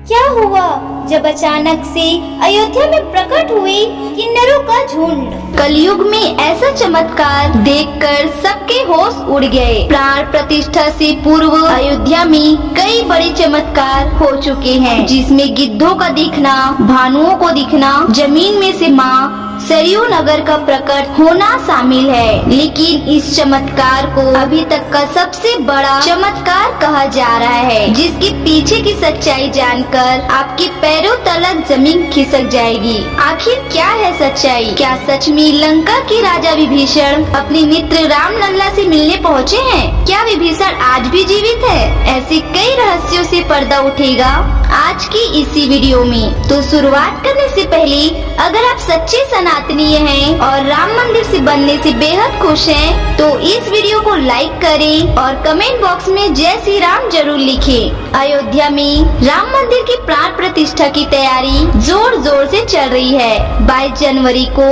क्या हुआ जब अचानक से अयोध्या में प्रकट हुई किन्नरों का झुंड। कलयुग में ऐसा चमत्कार देखकर सबके होश उड़ गए। प्राण प्रतिष्ठा से पूर्व अयोध्या में कई बड़े चमत्कार हो चुके हैं, जिसमें गिद्धों का दिखना, भानुओं को दिखना, जमीन में से माँ सरयू नगर का प्रकट होना शामिल है। लेकिन इस चमत्कार को अभी तक का सबसे बड़ा चमत्कार कहा जा रहा है, जिसके पीछे की सच्चाई जानकर आपके पैरों तलक जमीन खिसक जाएगी। आखिर क्या है सच्चाई? क्या सच में लंका के राजा विभीषण अपने मित्र राम लल्ला से मिलने पहुँचे हैं? क्या विभीषण आज भी जीवित है? ऐसे कई रहस्यों से पर्दा उठेगा आज की इसी वीडियो में। तो शुरुआत करने से पहले अगर आप सच्चे सनातनीय हैं और राम मंदिर से बनने से बेहद खुश हैं, तो इस वीडियो को लाइक करें और कमेंट बॉक्स में जय श्री राम जरूर लिखें। अयोध्या में राम मंदिर की प्राण प्रतिष्ठा की तैयारी जोर जोर से चल रही है। 22 जनवरी को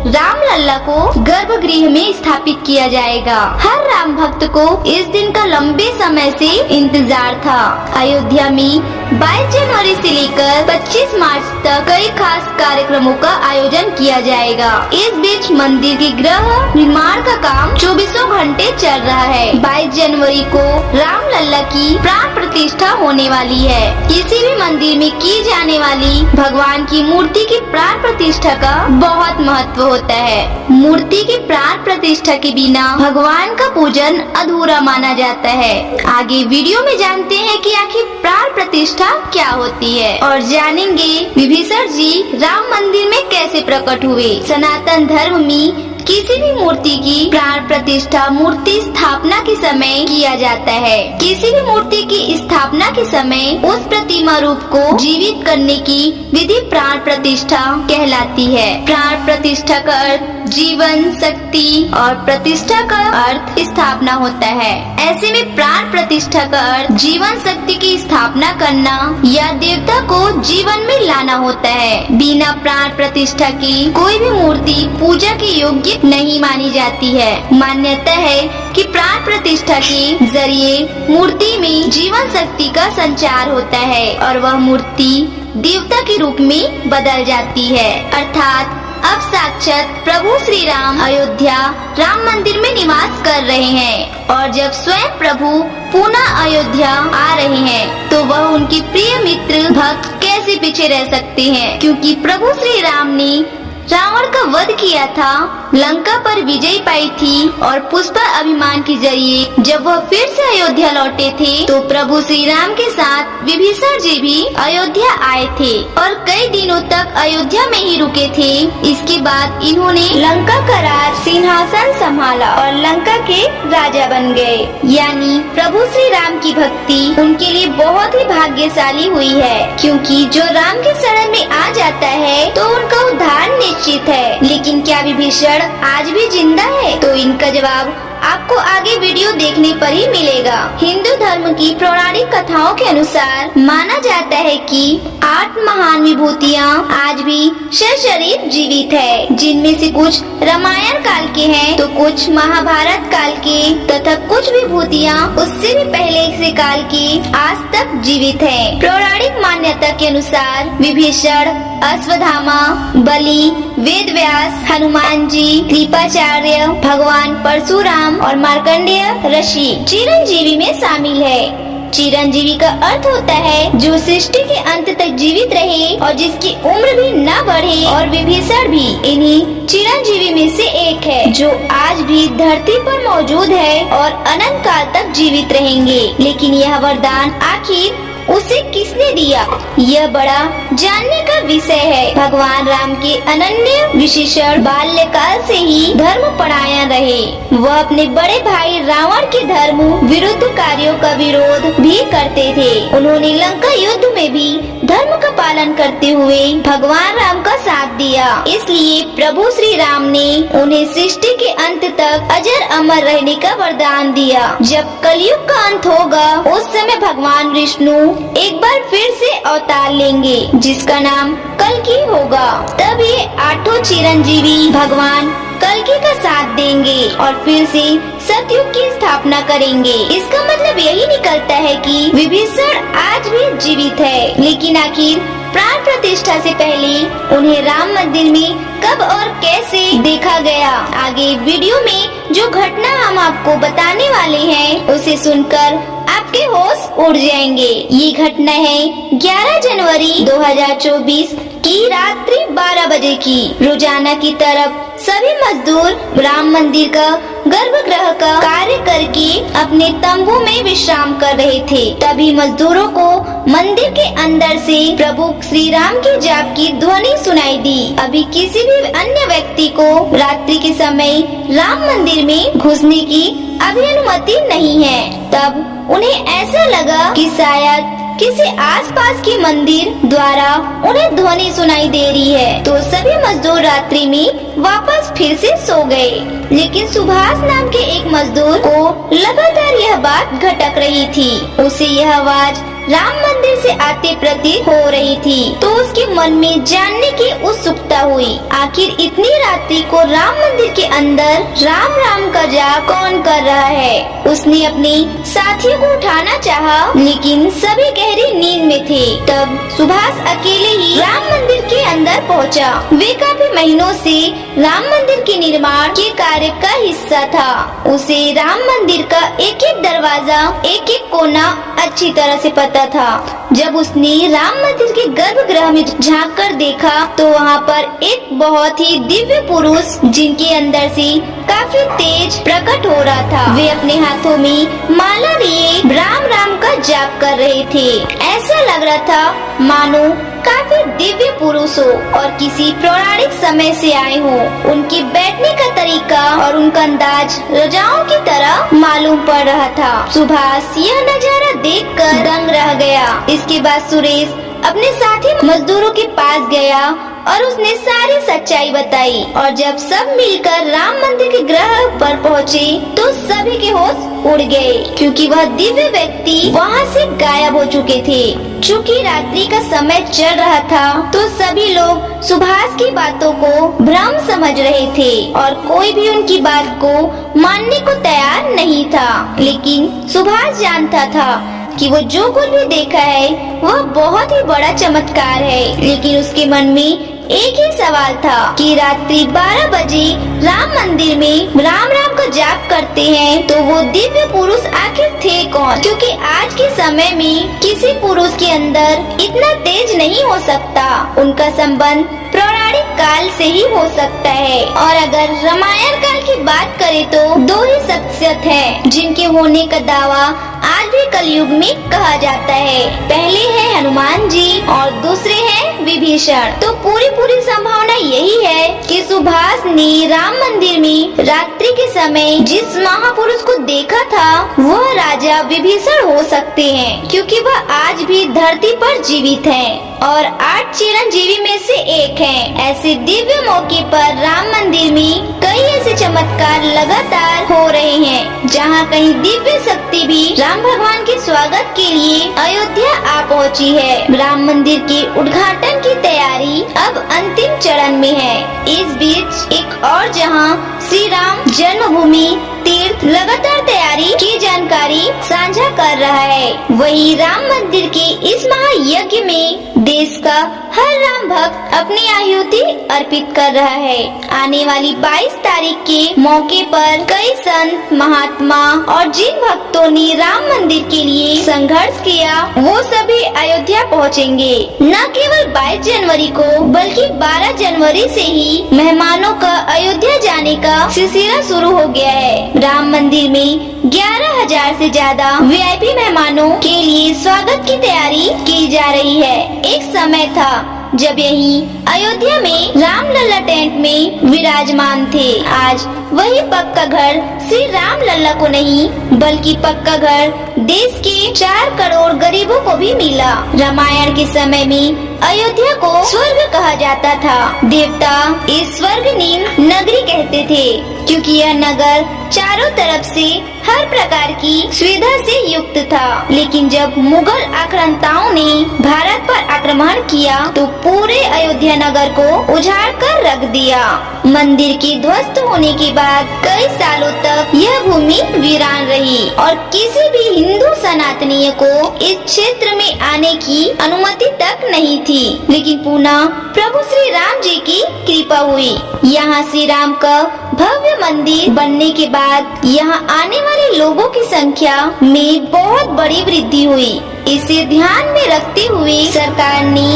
राम लल्ला को गर्भगृह में स्थापित किया जाएगा। हर राम भक्त को इस दिन का लंबे समय से इंतजार था। अयोध्या में 22 जनवरी से लेकर 25 मार्च तक कई खास कार्यक्रमों का आयोजन किया जाएगा। इस बीच मंदिर के गृह निर्माण का काम 24 घंटे चल रहा है। 22 जनवरी को राम लल्ला की प्राण प्रतिष्ठा होने वाली है। किसी भी मंदिर में की जाने वाली भगवान की मूर्ति की प्राण प्रतिष्ठा का बहुत महत्व होता है। मूर्ति की प्राण प्रतिष्ठा के बिना भगवान का पूजन अधूरा माना जाता है। आगे वीडियो में जानते हैं कि आखिर प्राण प्रतिष्ठा क्या होती है और जानेंगे विभीषण जी राम मंदिर में कैसे प्रकट हुए। सनातन धर्म में किसी भी मूर्ति की प्राण प्रतिष्ठा मूर्ति स्थापना के समय किया जाता है। किसी भी मूर्ति की स्थापना के समय उस प्रतिमा रूप को जीवित करने की विधि प्राण प्रतिष्ठा कहलाती है। प्राण प्रतिष्ठा का अर्थ जीवन, शक्ति और प्रतिष्ठा का अर्थ स्थापना होता है। ऐसे में प्राण प्रतिष्ठा का अर्थ जीवन शक्ति की स्थापना करना या देवता को जीवन में लाना होता है। बिना प्राण प्रतिष्ठा की कोई भी मूर्ति पूजा के योग्य नहीं मानी जाती है। मान्यता है कि प्राण प्रतिष्ठा के जरिए मूर्ति में जीवन शक्ति का संचार होता है और वह मूर्ति देवता के रूप में बदल जाती है। अर्थात अब साक्षात प्रभु श्री राम अयोध्या राम मंदिर में निवास कर रहे हैं और जब स्वयं प्रभु पुनः अयोध्या आ रहे हैं, तो वह उनके प्रिय मित्र भक्त कैसे पीछे रह सकते हैं? क्योंकि प्रभु श्री राम ने रावण का वध किया था, लंका पर विजय पाई थी और पुष्पा अभिमान के जरिए जब वह फिर से अयोध्या लौटे थे, तो प्रभु श्री राम के साथ विभीषण जी भी अयोध्या आए थे और कई दिनों तक अयोध्या में ही रुके थे। इसके बाद इन्होंने लंका का राज सिंहासन संभाला और लंका के राजा बन गए। यानी प्रभु श्री राम की भक्ति उनके लिए बहुत ही भाग्यशाली हुई है, क्योंकि जो राम के शरण में आ जाता है तो उनका उद्धार निश्चित है। लेकिन क्या विभीषण आज भी जिंदा है? तो इनका जवाब आपको आगे वीडियो देखने पर ही मिलेगा। हिंदू धर्म की पौराणिक कथाओं के अनुसार माना जाता है कि 8 महान विभूतियाँ आज भी सशरीर जीवित है, जिनमें से कुछ रामायण काल के हैं, तो कुछ महाभारत काल के तथा कुछ विभूतियाँ उससे भी पहले से काल की आज तक जीवित है। पौराणिक मान्यता के अनुसार विभीषण, अश्वत्थामा, बलि, वेदव्यास, हनुमान जी, कृपाचार्य, भगवान परशुराम और मार्कंडेय ऋषि चिरंजीवी में शामिल है। चिरंजीवी का अर्थ होता है जो सृष्टि के अंत तक जीवित रहे और जिसकी उम्र भी न बढ़े, और विभीषण भी इन्हीं चिरंजीवी में से एक है, जो आज भी धरती पर मौजूद है और अनंत काल तक जीवित रहेंगे। लेकिन यह वरदान आखिर उसे किसने दिया, यह बड़ा जानने का विषय है। भगवान राम के अनन्य विशेषण बाल्यकाल से ही धर्म परायण रहे। वह अपने बड़े भाई रावण के धर्म विरुद्ध कार्यों का विरोध भी करते थे। उन्होंने लंका युद्ध में भी धर्म का पालन करते हुए भगवान राम का साथ दिया। इसलिए प्रभु श्री राम ने उन्हें सृष्टि के अंत तक अजर अमर रहने का वरदान दिया। जब कलयुग का अंत होगा, उस समय भगवान विष्णु एक बार फिर से अवतार लेंगे, जिसका नाम कल्कि होगा। तब ये 8 चिरंजीवी भगवान कल्कि का साथ देंगे और फिर से सतयुग की स्थापना करेंगे। इसका मतलब यही निकलता है कि विभीषण आज भी जीवित है। लेकिन आखिर प्राण प्रतिष्ठा से पहले उन्हें राम मंदिर में कब और कैसे देखा गया? आगे वीडियो में जो घटना हम आपको बताने वाले हैं उसे सुनकर आपके होश उड़ जाएंगे। ये घटना है 11 जनवरी 2024 की रात्रि 12 बजे की। रोजाना की तरफ सभी मजदूर राम मंदिर का गर्भगृह का कार्य करके अपने तंबू में विश्राम कर रहे थे। तभी मजदूरों को मंदिर के अंदर से प्रभु श्री राम के जाप की ध्वनि सुनाई दी। अभी किसी भी अन्य व्यक्ति को रात्रि के समय राम मंदिर में घुसने की अभी अनुमति नहीं है। तब उन्हें ऐसा लगा कि शायद किसी आसपास के मंदिर द्वारा उन्हें ध्वनि सुनाई दे रही है। तो सभी मजदूर रात्रि में वापस फिर से सो गए। लेकिन सुभाष नाम के एक मजदूर को लगातार यह बात खटक रही थी। उसे यह आवाज राम मंदिर से आते प्रतीत हो रही थी। तो उसके मन में जानने की उत्सुकता हुई, आखिर इतनी रात्रि को राम मंदिर के अंदर राम राम का जाप कौन कर रहा है? उसने अपने साथियों को उठाना चाहा, लेकिन सभी गहरी नींद में थे। तब सुभाष अकेले ही राम मंदिर के अंदर पहुंचा। वे काफी महीनों से राम मंदिर के निर्माण के कार्य का हिस्सा था। उसे राम मंदिर का एक एक दरवाजा, एक एक कोना अच्छी तरह से पता था। जब उसने राम मंदिर के गर्भगृह में झांक कर देखा तो वहाँ पर एक बहुत ही दिव्य पुरुष, जिनके अंदर से काफी तेज प्रकट हो रहा था। वे अपने हाथों में माला लिए राम राम का जाप कर रहे थे। ऐसा लग रहा था मानो काफी दिव्य पुरुष हो और किसी पौराणिक समय से आए हो। उनके बैठने का तरीका और उनका अंदाज राजाओं की तरह मालूम पड़ रहा था। सुभाष यह नजारा देखकर दंग रह गया। इसके बाद सुरेश अपने साथी मजदूरों के पास गया और उसने सारी सच्चाई बताई। और जब सब मिलकर राम मंदिर के ग्रह पर पहुँचे तो सभी के होश उड़ गए, क्योंकि वह दिव्य व्यक्ति वहाँ से गायब हो चुके थे। चूँकि रात्रि का समय चल रहा था तो सभी लोग सुभाष की बातों को भ्रम समझ रहे थे और कोई भी उनकी बात को मानने को तैयार नहीं था। लेकिन सुभाष जानता था कि वो जो कुछ भी देखा है वह बहुत ही बड़ा चमत्कार है। लेकिन उसके मन में एक ही सवाल था कि रात्रि 12 बजे राम मंदिर में राम राम का जाप करते हैं तो वो दिव्य पुरुष आखिर थे कौन? क्योंकि आज के समय में किसी पुरुष के अंदर इतना तेज नहीं हो सकता। उनका संबंध पौराणिक काल से ही हो सकता है। और अगर रामायण काल की बात करें तो दो ही शख्सियत हैं जिनके होने का दावा आज भी कलयुग में कहा जाता है। पहले है हनुमान जी और दूसरे है विभीषण। तो पूरी संभावना यही है कि सुभाष ने राम मंदिर में रात्रि के समय जिस महापुरुष को देखा था वह राजा विभीषण हो सकते हैं, क्योंकि वह आज भी धरती पर जीवित हैं और 8 चिरंजीवी में से एक हैं। ऐसे दिव्य मौके पर राम मंदिर में कई ऐसे चमत्कार लगातार हो रहे हैं, जहां कहीं दिव्य शक्ति भी राम भगवान के स्वागत के लिए अयोध्या आ पहुंची है। राम मंदिर के उद्घाटन की तैयारी अब अंतिम चरण में है। इस बीच एक और जहां श्री राम जन्मभूमि तीर्थ लगातार तैयारी की जानकारी साझा कर रहा है, वही राम मंदिर के इस महायज्ञ में देश का हर राम भक्त अपनी आहुति अर्पित कर रहा है। आने वाली 22 तारीख के मौके पर कई संत महात्मा और जिन भक्तों ने राम मंदिर के लिए संघर्ष किया वो सभी अयोध्या पहुंचेंगे। न केवल 22 जनवरी को बल्कि 12 जनवरी से ही मेहमानों का अयोध्या जाने का सिलसिला शुरू हो गया है। राम मंदिर में 11,000 से ज्यादा VIP मेहमानों के लिए स्वागत की तैयारी की जा रही है। एक समय था जब यही अयोध्या में राम लल्ला टेंट में विराजमान थे। आज वही पक्का घर श्री राम लल्ला को नहीं बल्कि पक्का घर देश के 4 करोड़ गरीबों को भी मिला। रामायण के समय में अयोध्या को स्वर्ग कहा जाता था। देवता इस स्वर्गनील नगरी कहते थे, क्योंकि यह नगर चारों तरफ से हर प्रकार की सुविधा से युक्त था। लेकिन जब मुगल आक्रांताओं ने भारत पर आक्रमण आक्रमण किया तो पूरे अयोध्या नगर को उजाड़ कर रख दिया। मंदिर के ध्वस्त होने के बाद कई सालों तक यह भूमि वीरान रही और किसी भी हिंदू सनातनीय को इस क्षेत्र में आने की अनुमति तक नहीं थी। लेकिन पुनः प्रभु श्री राम जी की कृपा हुई। यहाँ श्री राम का भव्य मंदिर बनने के बाद यहाँ आने वाले लोगों की संख्या में बहुत बड़ी वृद्धि हुई। इसे ध्यान में रखते हुए सरकार ने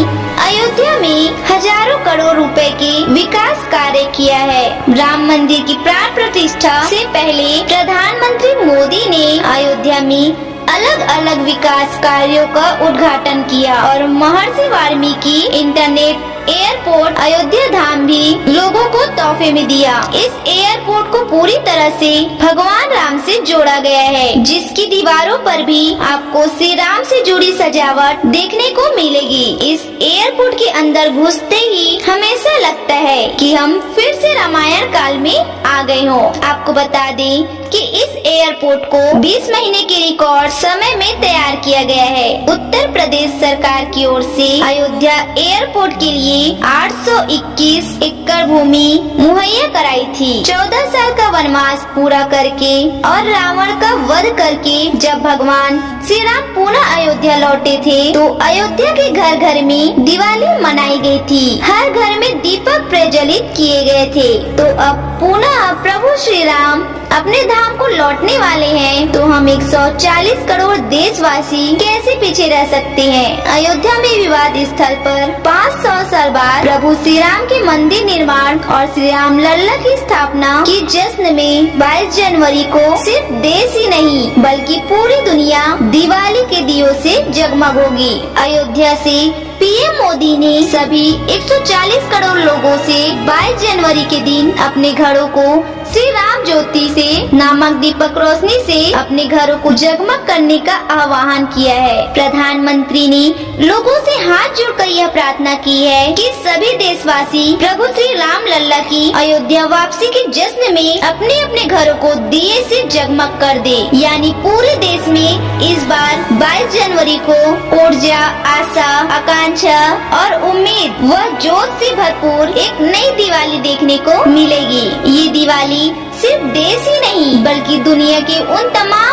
अयोध्या में हजारों करोड़ रुपए के विकास कार्य किया है। राम मंदिर की प्राण प्रतिष्ठा से पहले प्रधानमंत्री मोदी ने अयोध्या में अलग अलग विकास कार्यों का उद्घाटन किया और महर्षि वाल्मीकि इंटरनेट एयरपोर्ट अयोध्या धाम भी लोगों को तोहफे में दिया। इस एयरपोर्ट को पूरी तरह से भगवान राम से जोड़ा गया है, जिसकी दीवारों पर भी आपको श्री राम से जुड़ी सजावट देखने को मिलेगी। इस एयरपोर्ट के अंदर घुसते ही हमेशा लगता है कि हम फिर से रामायण काल में आ गए हों। आपको बता दें कि इस एयरपोर्ट को 20 महीने के रिकॉर्ड समय में तैयार किया गया है। उत्तर प्रदेश सरकार की ओर से अयोध्या एयरपोर्ट के लिए 821 एकड़ भूमि मुहैया कराई थी। 14 साल का वनवास पूरा करके और रावण का वध करके जब भगवान श्री राम पुनः अयोध्या लौटे थे तो अयोध्या के घर घर में दिवाली मनाई गई थी। हर घर में दीपक प्रज्वलित किए गए थे। तो अब पुनः प्रभु श्री राम अपने धाम को लौटने वाले हैं तो हम 140 करोड़ देशवासी कैसे पीछे रह सकते हैं। अयोध्या में विवाद स्थल पर 500 साल बाद प्रभु श्री राम के मंदिर निर्माण और श्री राम लल्ला की स्थापना के जश्न में 22 जनवरी को सिर्फ देश ही नहीं बल्कि पूरी दुनिया दिवाली के दियों से जगमग होगी। अयोध्या से पीएम मोदी ने सभी 140 करोड़ लोगों से 22 जनवरी के दिन अपने घरों को श्री राम ज्योति से नामक दीपक रोशनी से अपने घरों को जगमग करने का आह्वान किया है। प्रधानमंत्री ने लोगों से हाथ जोड़कर यह प्रार्थना की है कि सभी देशवासी प्रभु श्री राम लल्ला की अयोध्या वापसी के जश्न में अपने अपने घरों को दिए से जगमग कर दे। यानी पूरे देश में इस बार 22 जनवरी को ऊर्जा, आशा, आकांक्षा और उम्मीद व जोश से भरपूर एक नई दिवाली देखने को मिलेगी। ये दिवाली सिर्फ देश ही नहीं बल्कि दुनिया के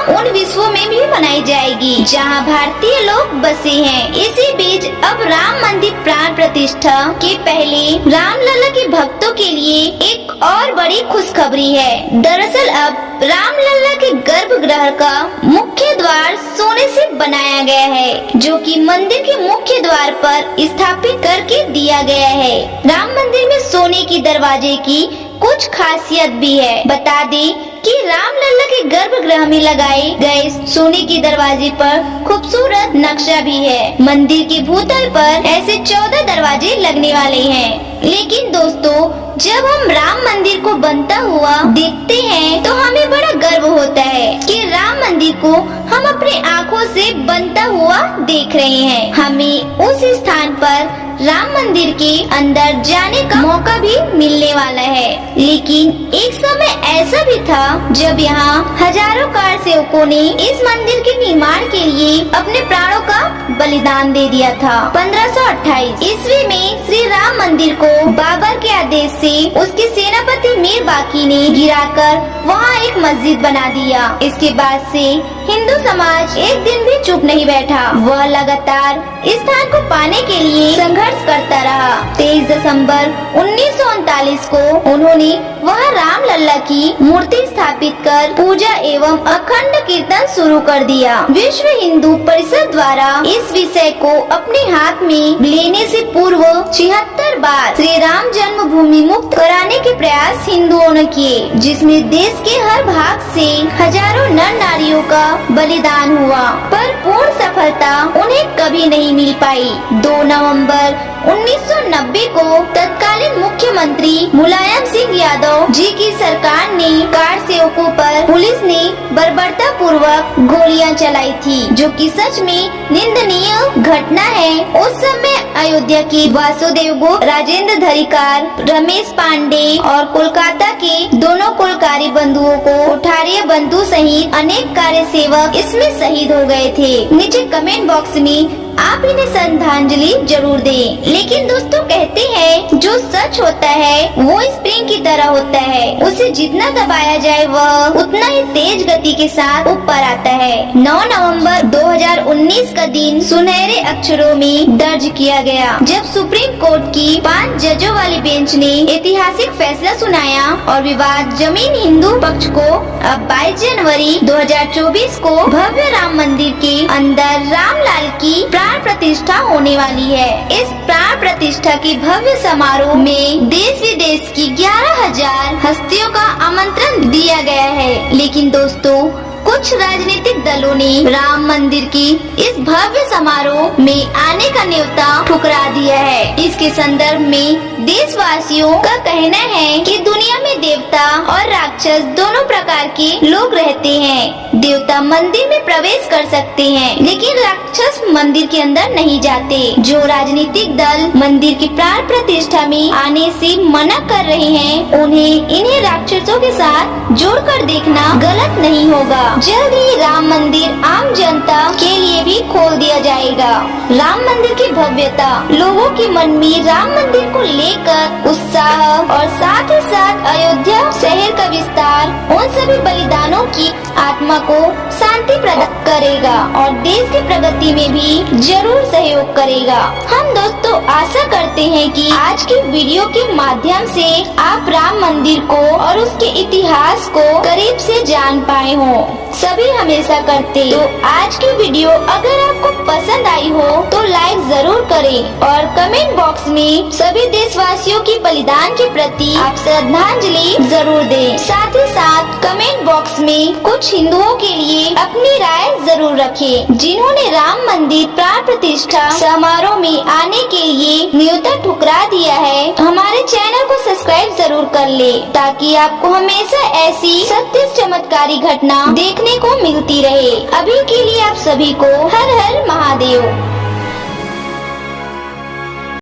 उन विश्वों में भी मनाई जाएगी जहां भारतीय लोग बसे हैं। इसी बीच अब राम मंदिर प्राण प्रतिष्ठा के पहले राम लल्ला के भक्तों के लिए एक और बड़ी खुशखबरी है। दरअसल अब राम लल्ला के गर्भगृह का मुख्य द्वार सोने से बनाया गया है, जो कि मंदिर के मुख्य द्वार पर स्थापित करके दिया गया है। राम मंदिर में सोने की दरवाजे की कुछ खासियत भी है। बता दें कि राम लल्ला के गर्भगृह में लगाए गए सोने के दरवाजे पर खूबसूरत नक्शा भी है। मंदिर के भूतल पर ऐसे 14 दरवाजे लगने वाले हैं। लेकिन दोस्तों, जब हम राम मंदिर को बनता हुआ देखते हैं तो हमें बड़ा गर्व होता है कि राम मंदिर को हम अपने आँखों से बनता हुआ देख रहे हैं। हमें उस स्थान पर राम मंदिर के अंदर जाने का मौका भी मिलने वाला है। लेकिन एक समय ऐसा भी था जब यहाँ हजारों कार सेवकों ने इस मंदिर के निर्माण के लिए अपने प्राणों का बलिदान दे दिया था। 1528 ईस्वी में श्री राम मंदिर को बाबर के आदेश से उसके सेनापति मीर बाकी ने गिराकर वहाँ एक मस्जिद बना दिया। इसके बाद से हिंदू समाज एक दिन भी चुप नहीं बैठा। वह लगातार इस स्थान को पाने के लिए संघर्ष करता रहा। 23 दिसंबर 1939 को उन्होंने वहां राम लल्ला की मूर्ति स्थापित कर पूजा एवं अखंड कीर्तन शुरू कर दिया। विश्व हिंदू परिषद द्वारा इस विषय को अपने हाथ में लेने से पूर्व 76 बार श्री राम जन्मभूमि मुक्त कराने के प्रयास हिंदुओं ने किए, जिसमें देश के हर भाग से हजारों नर नारियों का बलिदान हुआ, पर पूर्ण सफलता उन्हें कभी नहीं मिल पाई। 2 नवंबर 1990 को तत्कालीन मुख्यमंत्री मुलायम सिंह यादव जी की सरकार ने कार सेवकों पर पुलिस ने बर्बरता पूर्वक गोलियां चलाई थी, जो कि सच में निंदनीय घटना है। उस समय अयोध्या के वासुदेव गुप्त, राजेंद्र धरिकार, रमेश पांडे और कोलकाता के दोनों कुलकारी बंधुओं को कुठारिया बंधु सहित अनेक कार्य सेवक इसमें शहीद हो गए थे। नीचे कमेंट बॉक्स में आप इन्हें श्रद्धांजलि जरूर दें। लेकिन दोस्तों कहते हैं जो सच होता है वो स्प्रिंग की तरह होता है, उसे जितना दबाया जाए वह उतना ही तेज गति के साथ ऊपर आता है। 9 नवंबर 2019 का दिन सुनहरे अक्षरों में दर्ज किया गया जब सुप्रीम कोर्ट की 5 जजों वाली बेंच ने ऐतिहासिक फैसला सुनाया और विवाद जमीन हिंदू पक्ष को अब 22 जनवरी 2024 को भव्य राम मंदिर के अंदर रामलाल की प्राण प्रतिष्ठा होने वाली है। इस प्राण प्रतिष्ठा के भव्य समारोह में देश विदेश की 11,000 हस्तियों का आमंत्रण दिया गया है। लेकिन दोस्तों कुछ राजनीतिक दलों ने राम मंदिर की इस भव्य समारोह में आने का न्योता ठुकरा दिया है। इसके संदर्भ में देशवासियों का कहना है कि दुनिया में देवता और राक्षस दोनों प्रकार के लोग रहते हैं। देवता मंदिर में प्रवेश कर सकते हैं लेकिन राक्षस मंदिर के अंदर नहीं जाते। जो राजनीतिक दल मंदिर की प्राण प्रतिष्ठा में आने से मना कर रहे हैं इन्हें राक्षसों के साथ जोड़कर देखना गलत नहीं होगा। जल्द ही राम मंदिर आम जनता के लिए भी खोल दिया जाएगा। राम मंदिर की भव्यता, लोगों के मन में राम मंदिर को लेकर उत्साह और साथ ही साथ अयोध्या शहर का विस्तार उन सभी बलिदानों की आत्मा को शांति प्रदान करेगा और देश की प्रगति में भी जरूर सहयोग करेगा। हम दोस्तों आशा करते हैं कि आज की वीडियो के माध्यम से आप राम मंदिर को और उसके इतिहास को करीब से जान पाए हो। सभी हमेशा करते। तो आज की वीडियो अगर आपको पसंद आई हो तो लाइक जरूर करें और कमेंट बॉक्स में सभी देशवासियों की बलिदान के प्रति आप श्रद्धांजलि जरूर दें। साथ ही साथ कमेंट बॉक्स में कुछ हिंदुओं के लिए अपनी राय जरूर रखें जिन्होंने राम मंदिर प्राण प्रतिष्ठा समारोह में आने के लिए न्योता ठुकरा दिया है। हमारे चैनल को सब्सक्राइब जरूर कर ले ताकि आपको हमेशा ऐसी सत्य चमत्कारी घटना देखने को मिलती रहे। अभी के लिए आप सभी को हर हर महादेव।